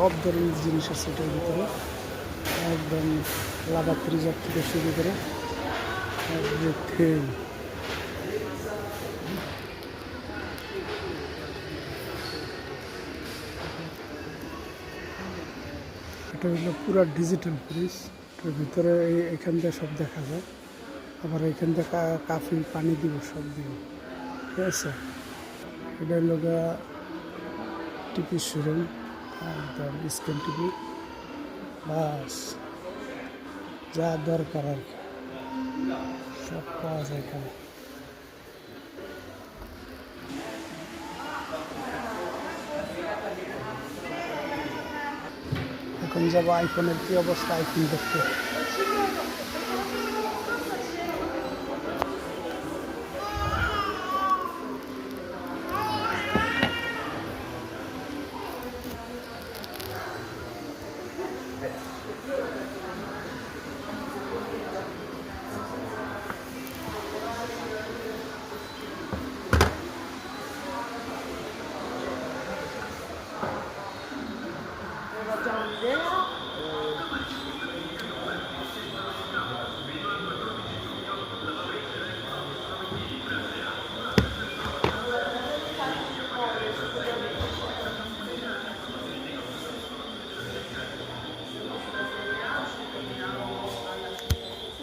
সব ধরনের জিনিস আছে এটার ভিতরে। একদম লাভা ফ্রিজার থেকে শুরু করে এভরিথিং। এটা হলো পুরো ডিজিটাল ফ্রিজ। এটার ভিতরে এখান থেকে সব দেখা যায়। আবার এখান থেকে কাফি পানি দিব, সব দিব, ঠিক আছে। এটা হলো টিভি শোরুম, একদম স্ক্রিন টিভি, বাস যা দরকার আর কি সব পাওয়া যায় এখানে। এখন যাবো আইফোনের কি অবস্থা, আইফোন দেখতে।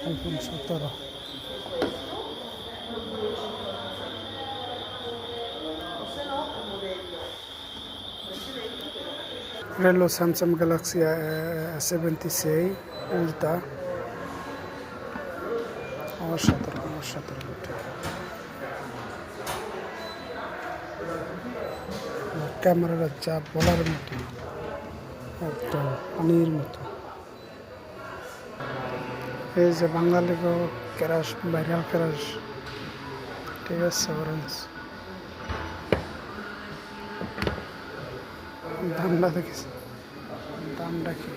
আইফোন 17 রেলো স্যামসাং গ্যালাক্সি S70 উল্টা অসাধারণ ক্যামেরাটা যা বলার মতো, একদম পানির মতো। এই যে বাঙালি ক্রাশ, ভাইরাল ক্রাশ, ঠিক আছে। অরেঞ্জ দামটা দেখিস, দামটা কি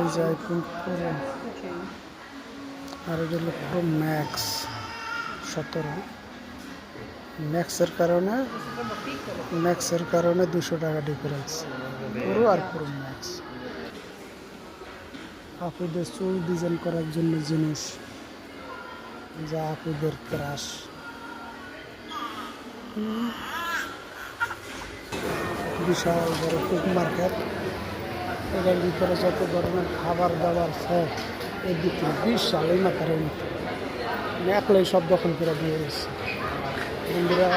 এই যে আইফোন প্রো, আর এটা হলো প্রো ম্যাক্স 17। ম্যাক্সের কারণে 200 টাকা ডিফারেন্স, পুরো আর পুরো ম্যাক্স। আপুদের চুল ডিজাইন করার জন্য জিনিস, যা আপুদের ক্রাশ। বিশাল বড় ফুড মার্কেট, এটার ভিতরে যত ধরনের খাবার দাবার সব এর ভিতরে বিশাল এই মাথার মতো একলাই সব দখল করে দিয়ে গেছে বন্ধুরা।